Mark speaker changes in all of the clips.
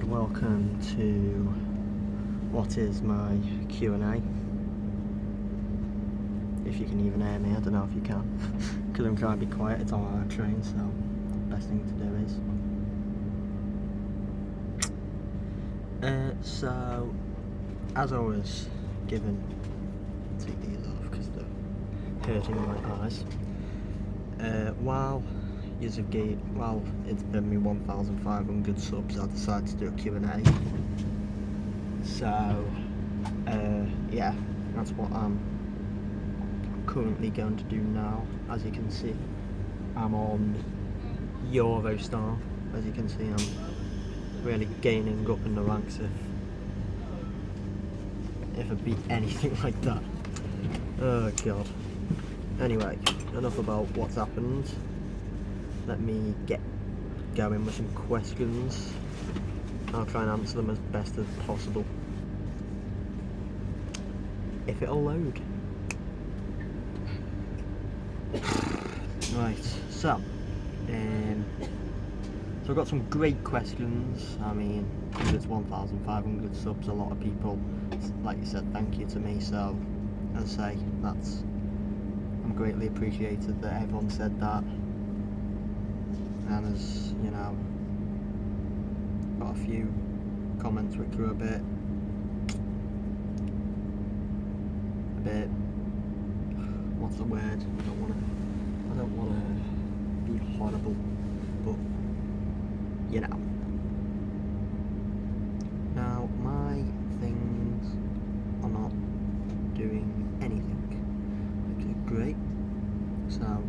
Speaker 1: and welcome to what is my Q&A. If you can even hear me, I don't know if you can, because I'm trying to be quiet. It's on our train, so the best thing to do is so as I was given, take these off because they're hurting my eyes. While it's been me 1,500 subs, I decided to do a Q&A. So yeah, that's what I'm currently going to do now. As you can see, I'm on Eurostar. As you can see, I'm really gaining up in the ranks if I beat anything like that. Oh god. Anyway, enough about what's happened. Let me get going with some questions. I'll try and answer them as best as possible, if it'll load. Right, so I've got some great questions. I mean, because it's 1,500 subs, a lot of people, like you said, thank you to me. So, as I say, I'm greatly appreciated that everyone said that. And as you know, got a few comments which were a bit, what's the word? I don't want to be horrible, but you know. Now my things are not doing anything, which is great. So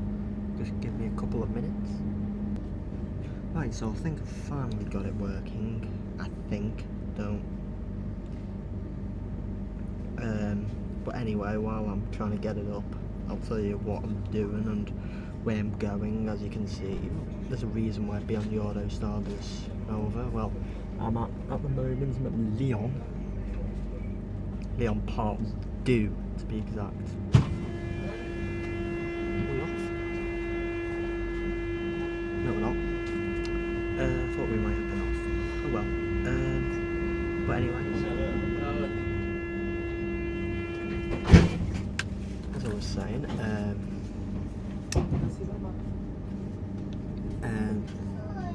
Speaker 1: just give me a couple of minutes. Right, so I think I've finally got it working. I think, but anyway, while I'm trying to get it up, I'll tell you what I'm doing and where I'm going. As you can see, there's a reason why Beyond Eurostar is over. Well, I'm at the moment, I'm at Lyon Part 2 to be exact. No, we're not. I thought we might have been off. Oh well. But anyway. As I was saying,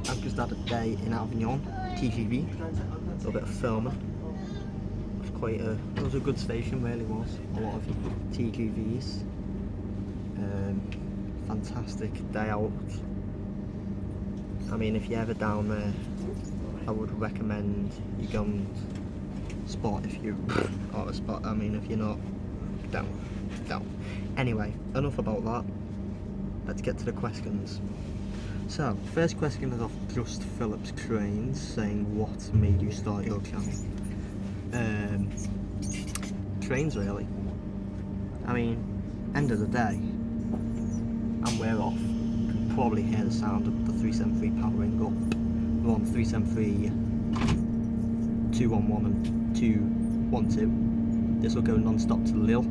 Speaker 1: I've just had a day in Avignon, TGV, a little bit of filming. It was a good station, really was. A lot of TGVs. Fantastic day out. I mean, if you're ever down there, I would recommend you go and spot if you are a spot. I mean, if you're not, don't. Anyway, enough about that. Let's get to the questions. So, first question is off Just Phillips Cranes, saying, what made you start your channel? Trains, really. I mean, end of the day, and we're off. You can probably hear the sound of the 373 powering up. We're on 373, 211 and 212. This will go non-stop to Lille.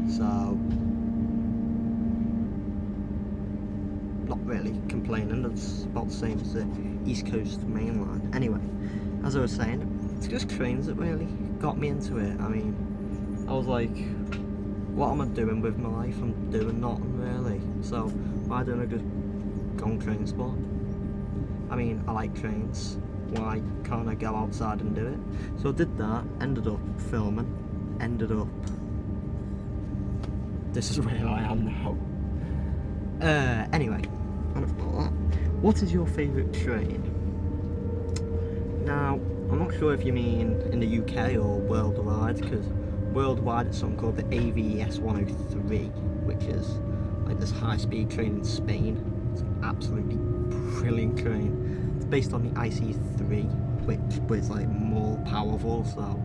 Speaker 1: So, not really complaining. It's about the same as the East Coast main line. Anyway, as I was saying, it's just trains that really got me into it. I mean, I was like, what am I doing with my life? I'm doing nothing really. So why don't I just go on train sport? I mean, I like trains. Why can't I go outside and do it? So I did that, ended up filming, this is where I am now. Anyway, enough about that. What is your favourite train? Now, I'm not sure if you mean in the UK or worldwide, because worldwide it's something called the AVES 103, which is like this high-speed train in Spain. It's an absolutely brilliant train. It's based on the IC3, which is like more powerful, so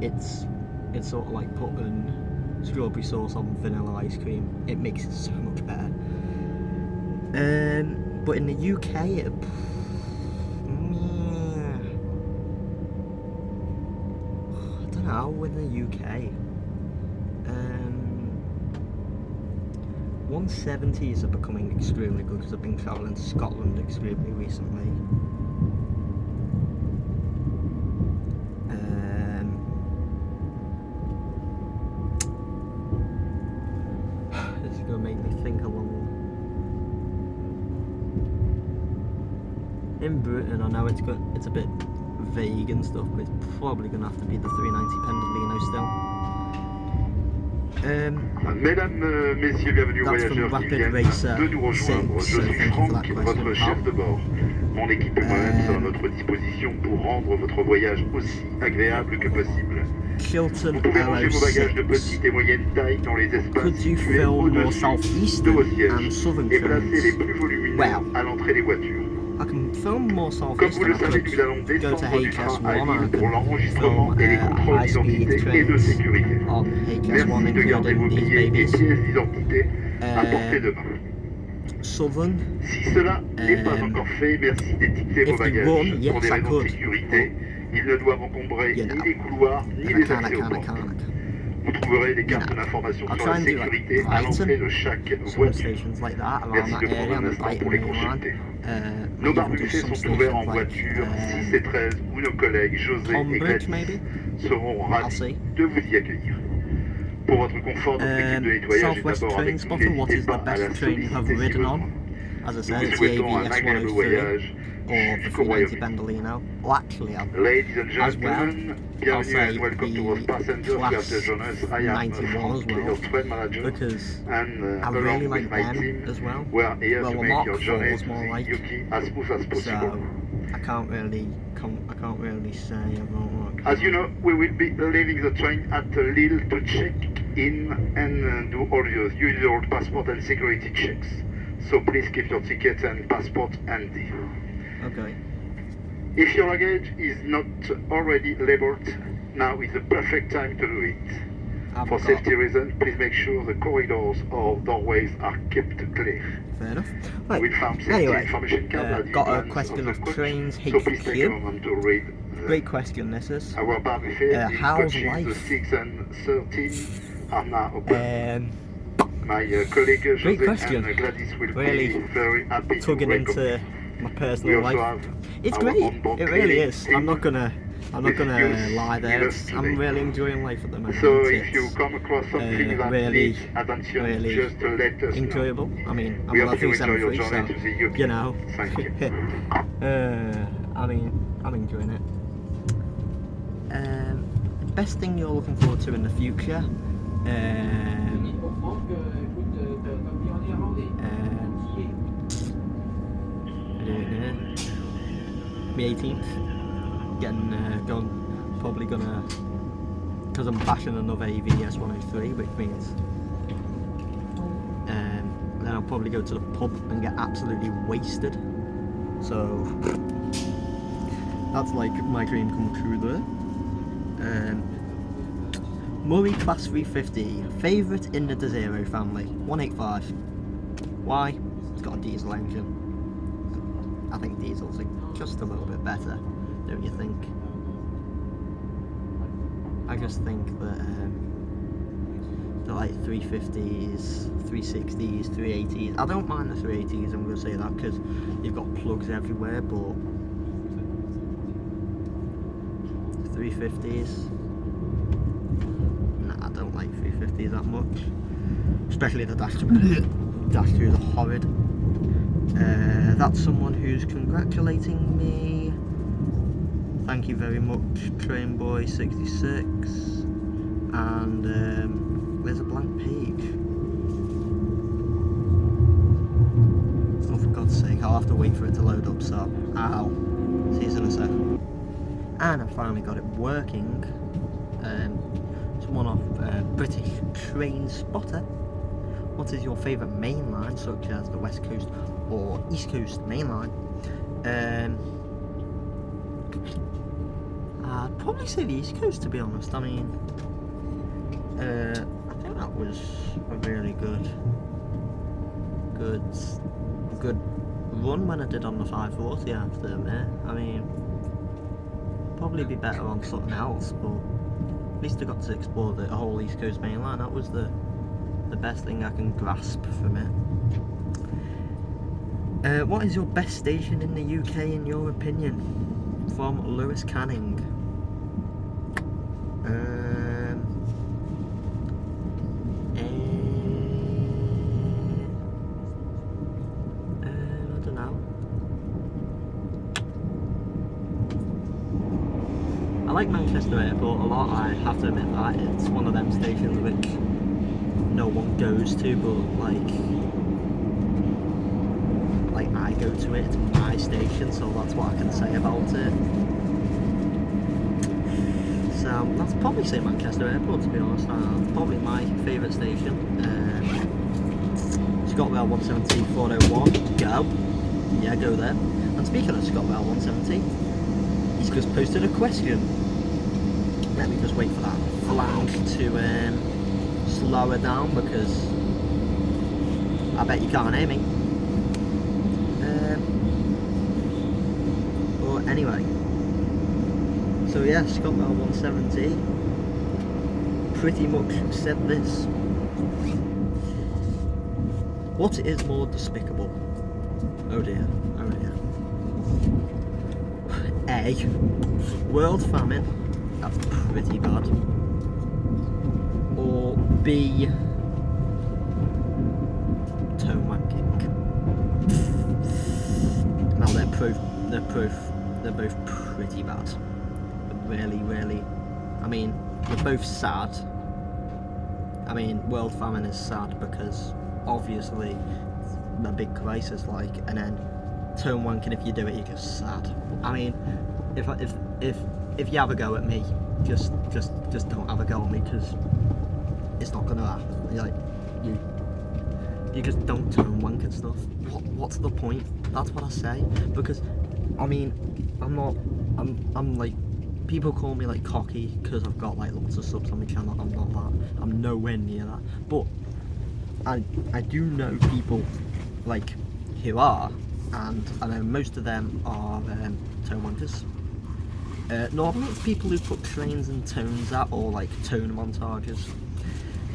Speaker 1: it's sort of like putting strawberry sauce on vanilla ice cream. It makes it so much better. But in the UK, I don't know. In the UK, 170s are becoming extremely good because I've been travelling to Scotland extremely recently. This is going to make me think along. In Britain, I know it's a bit vague and stuff, but it's probably going to have to be the 390 Pendolino still.
Speaker 2: Mesdames, messieurs, bienvenue aux voyageurs qui viennent de nous rejoindre. Je suis Franck, votre chef de bord. Mon équipement est à votre disposition pour rendre votre voyage aussi agréable que possible. Vous pouvez ranger vos bagages de petite et moyenne taille dans les espaces situés au-dessus de vos sièges et placer les plus volumineux à l'entrée des voitures. Comme vous le savez, nous allons descendre du train à Lille pour l'enregistrement et les contrôles d'identité et de sécurité. Merci de garder vos billets et pièces d'identité à portée de main. Si cela n'est pas encore fait, merci d'étiqueter vos bagages pour des raisons de sécurité. Ils ne doivent encombrer ni les couloirs ni les accès aux portes. Vous trouverez des cartes d'information sur la sécurité à l'entrée de chaque voiture. Merci de prendre un instant pour les consulter. Nos barbecés sont ouverts en voiture 6 et 13 où nos collègues José et Gladys seront ravis de vous y accueillir. Pour votre confort, notre équipe de nettoyage est d'abord avec vous. N'hésitez pas à la solliciter si besoin. Nous vous souhaitons un agréable voyage jusqu'au Royaume-Uni. Ladies and gentlemen, bienvenue and welcome to our passengers who have to join us. I am Frank, your train manager, and along with my team, we are here to make your journey to the UK as smooth as possible.
Speaker 1: So I can't really say about
Speaker 2: As you know, we will be leaving the train at Lille to check in and do all your usual passport and security checks. So please keep your ticket and passport handy.
Speaker 1: Okay.
Speaker 2: If your luggage is not already labeled, now is the perfect time to do it. For safety reasons, please make sure the corridors or doorways are kept clear.
Speaker 1: Fair enough. Right.
Speaker 2: We found safety information cards
Speaker 1: got a question of trains HQ.
Speaker 2: So please take a moment to read
Speaker 1: Great question this is.
Speaker 2: Our bar buffet,
Speaker 1: how's
Speaker 2: the
Speaker 1: life?
Speaker 2: 6 and 13 are now open. My colleague
Speaker 1: Great
Speaker 2: José
Speaker 1: question.
Speaker 2: and Gladys will
Speaker 1: Really
Speaker 2: be very happy
Speaker 1: tugging
Speaker 2: to
Speaker 1: into my personal
Speaker 2: We also
Speaker 1: life.
Speaker 2: have
Speaker 1: It's
Speaker 2: our
Speaker 1: great.
Speaker 2: onboard
Speaker 1: It really
Speaker 2: cleaning
Speaker 1: is.
Speaker 2: team.
Speaker 1: I'm not gonna
Speaker 2: Yes,
Speaker 1: lie there.
Speaker 2: yes,
Speaker 1: I'm really enjoying life at the moment.
Speaker 2: So if
Speaker 1: It's
Speaker 2: you come across something that
Speaker 1: really,
Speaker 2: needs attention,
Speaker 1: really
Speaker 2: just let us
Speaker 1: enjoyable. I mean,
Speaker 2: We
Speaker 1: I'm on
Speaker 2: hope you enjoy your
Speaker 1: 373,
Speaker 2: journey
Speaker 1: so
Speaker 2: to the UK.
Speaker 1: you know.
Speaker 2: Thank you.
Speaker 1: I'm enjoying it. Best thing you're looking forward to in the future. May 18th. Probably gonna, because I'm bashing another AVS 103, which means then I'll probably go to the pub and get absolutely wasted. So that's like my dream come true there. Murray Class 350, favourite in the Desiro family, 185. Why? It's got a diesel engine. I think diesels are just a little bit better, don't you think? I just think that the like 350s, 360s, 380s, I don't mind the 380s, I'm going to say that, because you've got plugs everywhere, but 350s, nah, I don't like 350s that much, especially the dash 2s are horrid. That's someone who's congratulating me. Thank you very much, Trainboy66. And there's a blank page. Oh, for God's sake, I'll have to wait for it to load up, so ow. See you in a sec. And I finally got it working. Someone off British Train Spotter. What is your favourite main line, such as the West Coast or East Coast main line? I'd probably say the East Coast, to be honest. I mean, I think that was a really good run when I did on the 540 after there. I mean, probably be better on something else, but at least I got to explore the whole East Coast main line. That was the the best thing I can grasp from it. What is your best station in the UK in your opinion? From Lewis Canning. I don't know. I like Manchester Airport a lot. I have to admit that it's one of them stations which no one goes to, but like I go to it. It's my station, so that's what I can say about it. So that's probably say Manchester Airport, to be honest. That's probably my favourite station. ScotRail 170 401, go. Yeah, go there. And speaking of ScotRail 170, he's just posted a question. Let me just wait for that flange to slow her down, because I bet you can't hear me. But anyway, so yeah, ScotRail 170 pretty much said this. What is more despicable? Oh dear, oh dear. A, world famine, that's pretty bad. Or B, tone wanking. Now they're both pretty bad. Really, really. I mean, they're both sad. I mean, world famine is sad because obviously it's a big crisis, like, and then tone wanking, if you do it, you're just sad. I mean, if you have a go at me, just don't have a go at me, because it's not gonna happen. Like, you just don't tone wank and stuff. What's the point? That's what I say. Because I mean, I'm like, people call me like cocky because I've got like lots of subs on my channel. I'm not that. I'm nowhere near that. But I do know people like who are, and I know most of them are tone wankers. Normally it's people who put trains and tones at, or like tone montages.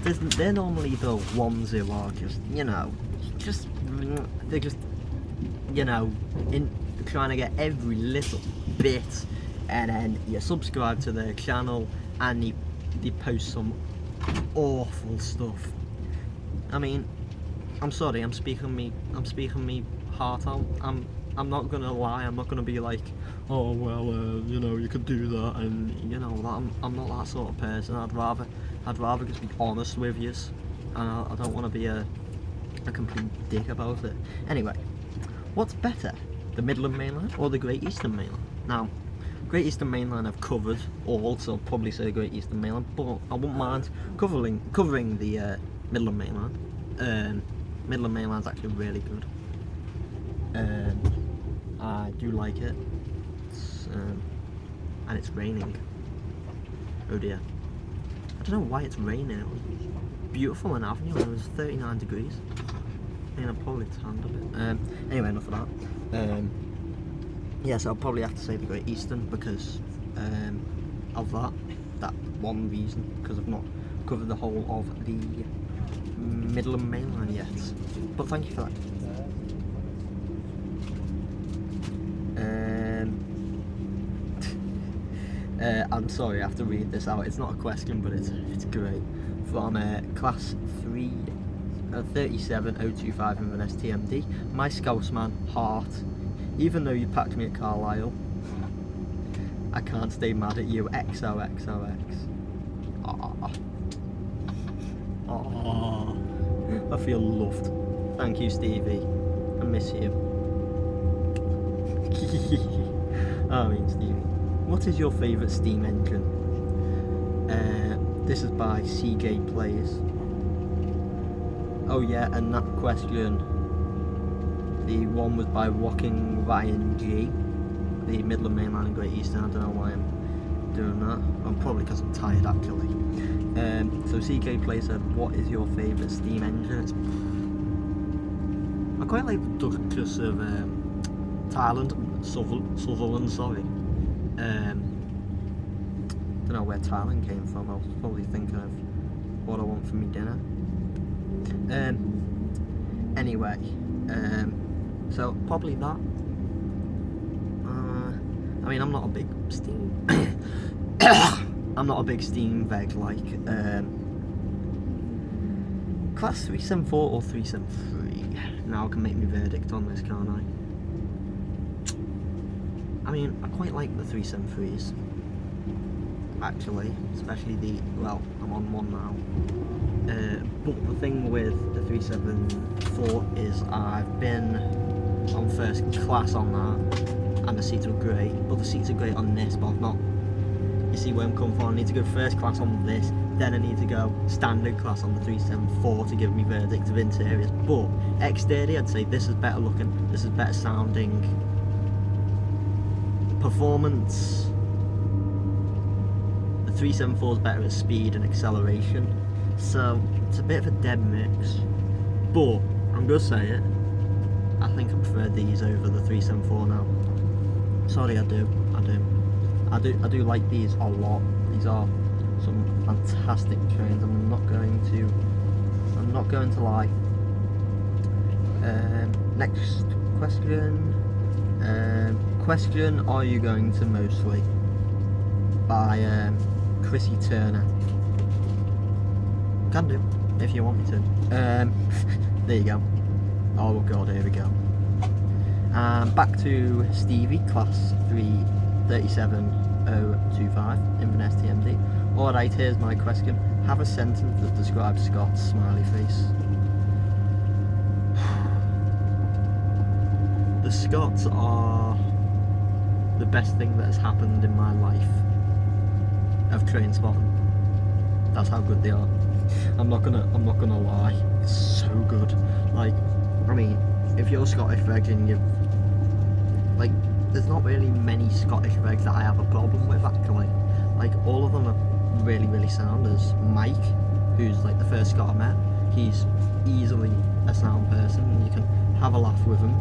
Speaker 1: They're normally the ones who are just, they're just, in trying to get every little bit, and then you subscribe to their channel and they post some awful stuff. I mean, I'm sorry, I'm speaking me heart out. I'm not gonna lie. I'm not gonna be like, oh well, you could do that, and that. I'm not that sort of person. I'd rather just be honest with you, and I don't want to be a complete dick about it. Anyway, what's better, the Midland Mainline or the Great Eastern Mainline? Now, Great Eastern Mainline I've covered all, so I'll probably say Great Eastern Mainline, but I wouldn't mind covering the Midland Mainline. Midland Mainline's actually really good. I do like it. And it's raining. Oh dear. I don't know why it's raining. It was beautiful in Avenue and it was 39 degrees. I mean, I probably tanned a bit. Anyway, enough of that. Yes, I'll probably have to say the Great Eastern because of that one reason, because I've not covered the whole of the Midland Mainline yet. But thank you for that. I'm sorry, I have to read this out. It's not a question, but it's great. From class 337-025 in an STMD. My Scousman, heart. Even though you packed me at Carlisle, I can't stay mad at you. XOXOX. Aww. Aww. I feel loved. Thank you, Stevie. I miss you. I mean, Stevie. What is your favourite steam engine? This is by CJ Plays. Oh yeah, and that question, the one was by Walking Ryan G. The Midland Mainline and Great Eastern. I don't know why I'm doing that. Well, probably because I'm tired actually. So CJ Plays said, what is your favourite steam engine? I quite like the Duchess of Sutherland, sorry. Don't know where Thailand came from. I was probably thinking of what I want for my dinner. Anyway, so probably that. I mean, I'm not a big Steam. I'm not a big Steam veg like Class 374 or 373. Now I can make my verdict on this, can't I? I mean, I quite like the 373s. Actually, especially well, I'm on one now. But the thing with the 374 is I've been on first class on that, and the seats were great. But the seats are great on this, but I've not. You see where I'm coming from? I need to go first class on this, then I need to go standard class on the 374 to give me verdict of interiors. But exterior, I'd say this is better looking, this is better sounding. Performance, the 374 is better at speed and acceleration, so it's a bit of a dead mix. But I'm gonna say it, I think I prefer these over the 374 now. Sorry, I do like these a lot. These are some fantastic trains. I'm not going to lie. Next question. Question: Are you going to Mostly? By Chrissy Turner. Can do if you want me to. There you go. Oh god, here we go. Back to Stevie, class 337025, Inverness TMD. Alright, here's my question. Have a sentence that describes Scott's smiley face. The Scots are the best thing that has happened in my life of train spotting. That's how good they are. I'm not gonna lie. It's so good. Like, I mean, if you're Scottish veg and you like, there's not really many Scottish vegs that I have a problem with actually. Like, all of them are really, really sound. There's Mike, who's like the first Scot I met. He's easily a sound person and you can have a laugh with him.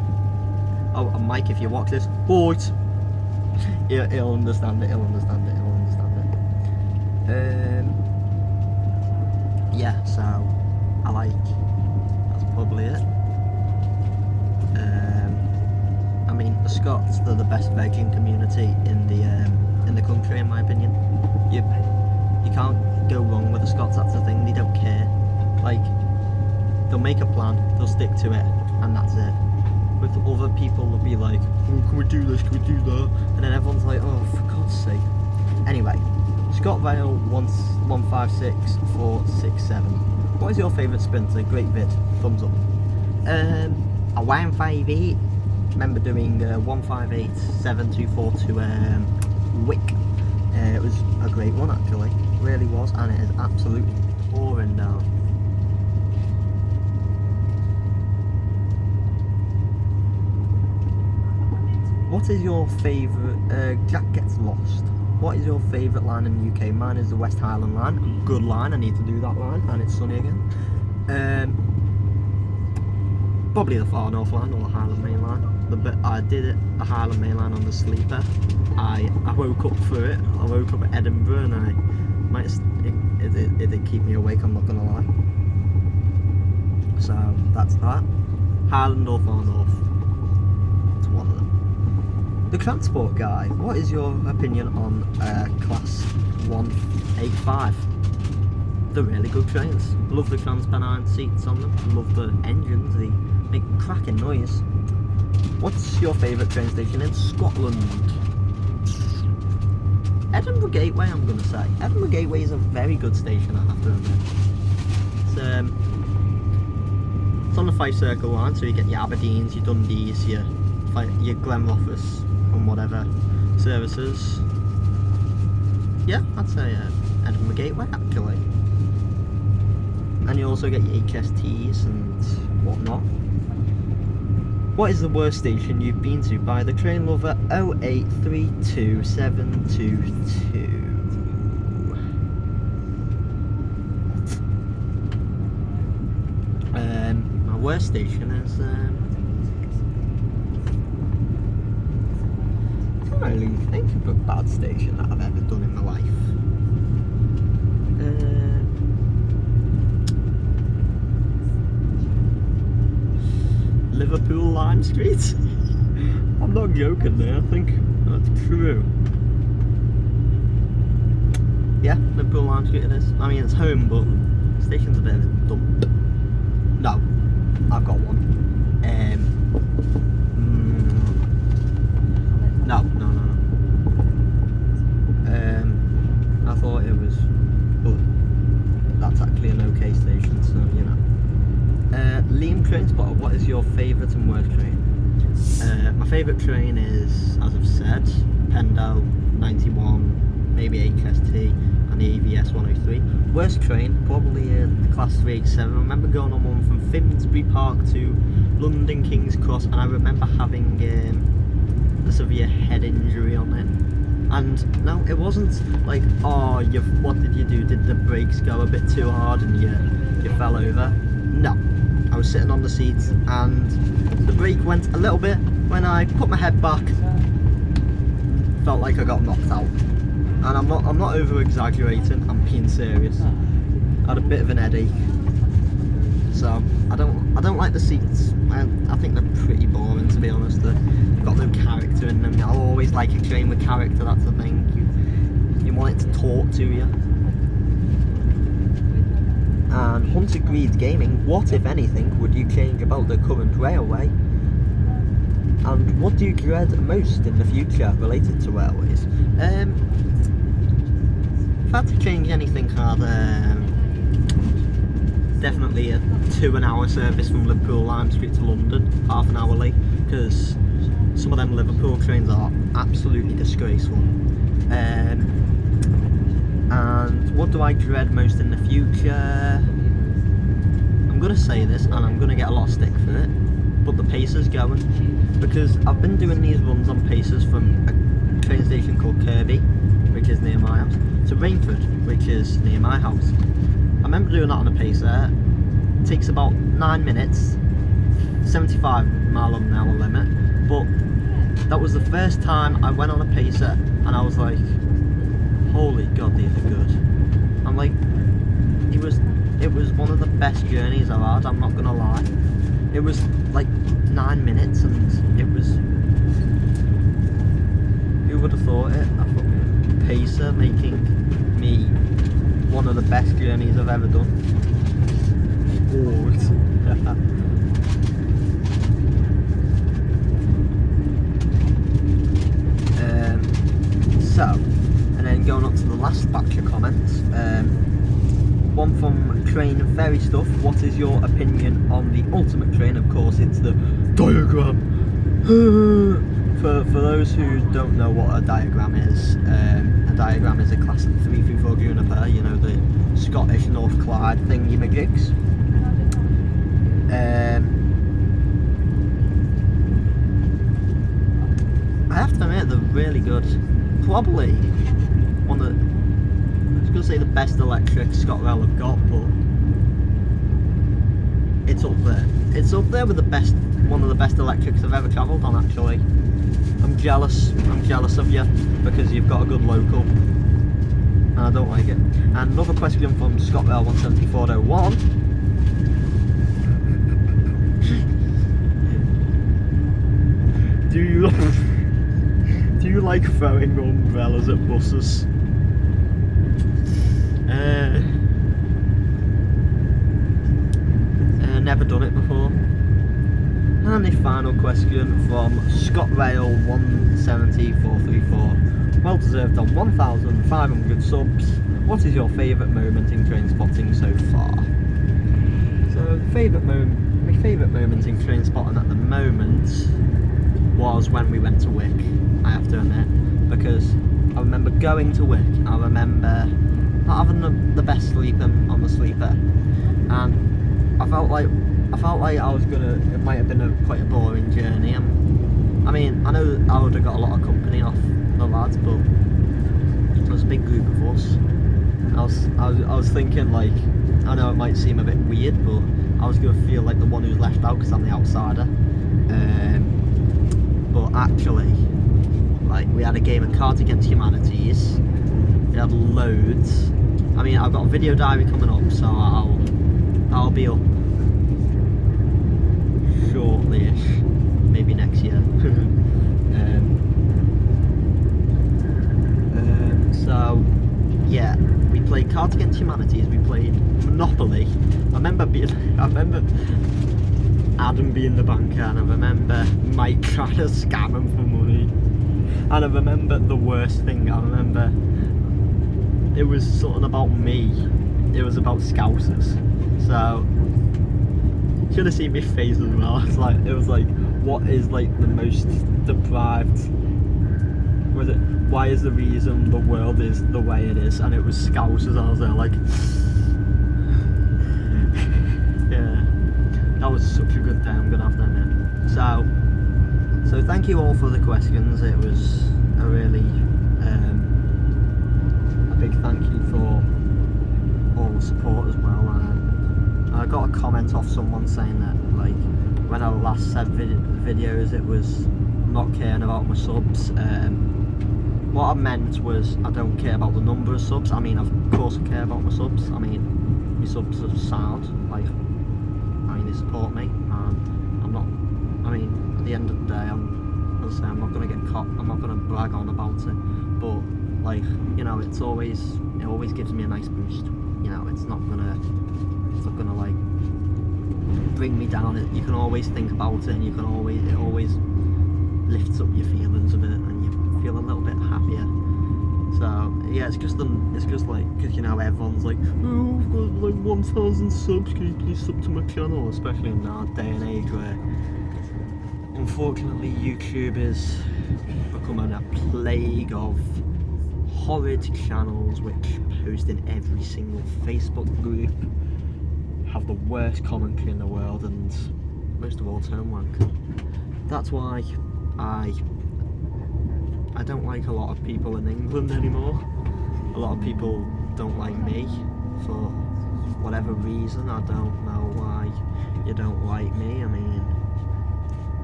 Speaker 1: Oh, and Mike, if you watch this, boys, he'll understand it, he'll understand it. Yeah, so I like, that's probably it. I mean, the Scots, they're the best vegging community in the country, in my opinion. You can't go wrong with the Scots. That's the thing. They don't care. Like, they'll make a plan, they'll stick to it, and that's it. With other people, they'll be like, oh, can we do this? Can we do that? And then everyone's like, oh, for God's sake. Anyway, Scott Vale 156467. What is your favourite sprinter? Great vid. Thumbs up. A 158. Remember doing 158724 to Wick. It was a great one actually. It really was, and it is absolutely pouring down. What is your favourite? Jack Gets Lost. What is your favourite line in the UK? Mine is the West Highland line. Good line. I need to do that line, and it's sunny again. Probably the Far North line or the Highland Main line. I did the Highland Main line on the sleeper. I woke up for it. I woke up at Edinburgh, and it did keep me awake. I'm not gonna lie. So that's that. Highland or Far North. It's one of them. The Transport Guy. What is your opinion on Class 185? They're really good trains. Love the TransPennine seats on them. Love the engines. They make cracking noise. What's your favourite train station in Scotland? Edinburgh Gateway, I'm going to say. Edinburgh Gateway is a very good station, I have to admit. It's on the 5 Circle line, so you get your Aberdeens, your Dundees, your Glenrothes and whatever services. Yeah, I'd say Edinburgh Gateway actually. And you also get your HSTs and whatnot. What is the worst station you've been to? By the Train Lover 0832722. My worst station is I can't really think of a bad station that I've ever done in my life. Liverpool Lime Street. I'm not joking there, I think that's true. Yeah, Liverpool Lime Street it is. I mean, it's home, but the station's a bit of a dump. No, I've got one. No. I thought it was, but that's actually an okay station, so you know. Liam Trainspotter, what is your favourite and worst train? My favourite train is, as I've said, Pendle 91, maybe HST, and the AVS 103. Worst train, probably the Class 387. I remember going on one from Finsbury Park to London King's Cross, and I remember having a severe head injury on it. And no, it wasn't like, oh, what did you do? Did the brakes go a bit too hard and you fell over? No, I was sitting on the seat and the brake went a little bit. When I put my head back, felt like I got knocked out. And I'm not over exaggerating. I'm being serious. I had a bit of an headache. So I don't like the seats. I think they're pretty boring, to be honest. They've got no character in them. I always like a train with character. That's the thing. You want it to talk to you. And Hunter Greed Gaming, what if anything would you change about the current railway? And what do you dread most in the future related to railways? If I had to change anything, I'd definitely a 2-hour service from Liverpool Lime Street to London, half an hour late, because some of them Liverpool trains are absolutely disgraceful. And what do I dread most in the future? I'm going to say this, and I'm going to get a lot of stick for it, but the Pacers going, because I've been doing these runs on Pacers from a train station called Kirby, which is near my house, to Rainford, which is near my house. I remember doing that on a Pacer. It takes about 9 minutes, 75-mile-an-hour limit, but that was the first time I went on a Pacer and I was like, holy god, these are good. I'm like, it was one of the best journeys I've had, I'm not gonna lie. It was like 9 minutes and it was, who would have thought it? I thought Pacer making me one of the best journeys I've ever done. So, and then going on to the last batch of comments, one from Train Ferry Stuff. What is your opinion on the ultimate train? Of course, it's the diagram. For those who don't know what a diagram is a classic 334 Juniper, you know, the Scottish North Clyde thingy-majigs. I have to admit, they're really good. Probably one of the, I was going to say the best electric ScotRail have got, but it's up there. It's up there with the best, one of the best electrics I've ever travelled on, actually. I'm jealous of you, because you've got a good local. And I don't like it. And another question from ScotRail 17401. Do you like throwing umbrellas at buses? Never done it before. And the final question from ScotRail 170434. Well deserved on 1,500 subs. What is your favourite moment in train spotting so far? So my favourite moment in train spotting at the moment was when we went to Wick, I have to admit, because I remember going to Wick, I remember not having the best sleeping on the sleeper, and I felt like I was gonna, it might have been quite a boring journey. I mean, I know I would have got a lot of company off the lads, but it was a big group of us. I was thinking, like, I know it might seem a bit weird, but I was gonna feel like the one who's left out because I'm the outsider. But actually, like, we had a game of Cards Against Humanities. We had loads. I mean, I've got a video diary coming up, so I'll be up shortly-ish. Cards Against Humanity, we played Monopoly. I remember Adam being the banker, and I remember Mike trying to scam him for money. And I remember the worst thing, it was something about me. It was about Scousers. So, you should have seen my face as well. It was like, what is like the most deprived? Why is the reason the world is the way it is? And it was Scousers. I was there like, yeah, that was such a good day. I'm gonna have to admit. So thank you all for the questions. It was a really a big thank you for all the support as well. I got a comment off someone saying that like when I last said videos, it was not caring about my subs. What I meant was I don't care about the number of subs. I mean, of course I care about my subs. I mean, my subs are sound. Like, they support me, and I'm not. I mean, at the end of the day, I'm not gonna get caught. I'm not gonna brag on about it. But like, you know, it always gives me a nice boost. You know, it's not gonna like bring me down. You can always think about it, and it always lifts up your feelings a bit, and you feel a little bit happier. So yeah, it's just like, because you know everyone's like, oh, I've got like 1,000 subs, can you please sub to my channel? Especially in our day and age where unfortunately YouTube is becoming a plague of horrid channels which post in every single Facebook group, have the worst commentary in the world, and most of all turn wank. That's why I don't like a lot of people in England anymore. A lot of people don't like me for whatever reason. I don't know why you don't like me. I mean,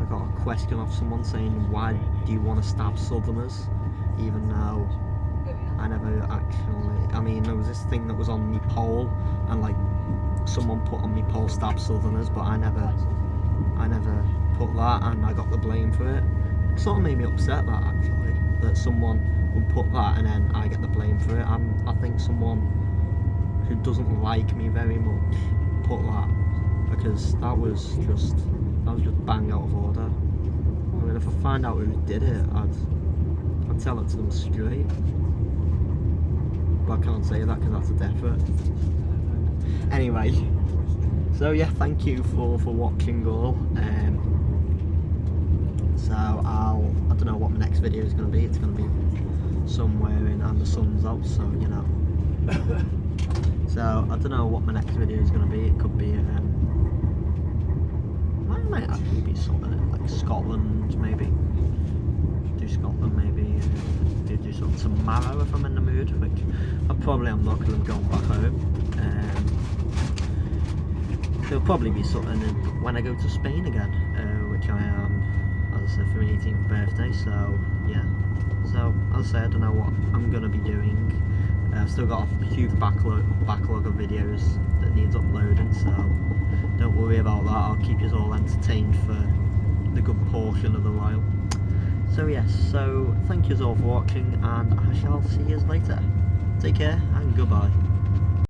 Speaker 1: I got a question off someone saying, why do you want to stab Southerners? Even though I never actually, I mean, there was this thing that was on me poll, and like someone put on me poll stab Southerners, but I never put that, and I got the blame for it. It sort of made me upset that actually, that someone would put that and then I get the blame for it. I think someone who doesn't like me very much put that, because that was just bang out of order. I mean, if I find out who did it, I'd tell it to them straight. But I can't say that because that's a death threat. Anyway, so yeah, thank you for watching all. So I don't know what my next video is going to be. It's going to be somewhere and the sun's out, so you know. So I don't know what my next video is going to be. It could be might actually be something like Scotland, maybe. Do Scotland, maybe. Do something tomorrow if I'm in the mood, which I probably am not, because I'm going back home. There'll probably be something when I go to Spain again, which I am, as I said, for my 18th birthday. So yeah. So as I say, I don't know what I'm gonna be doing. I've still got a huge backlog of videos that needs uploading, so don't worry about that. I'll keep you all entertained for the good portion of the while. So yes, so thank you all for watching, and I shall see you later. Take care and goodbye.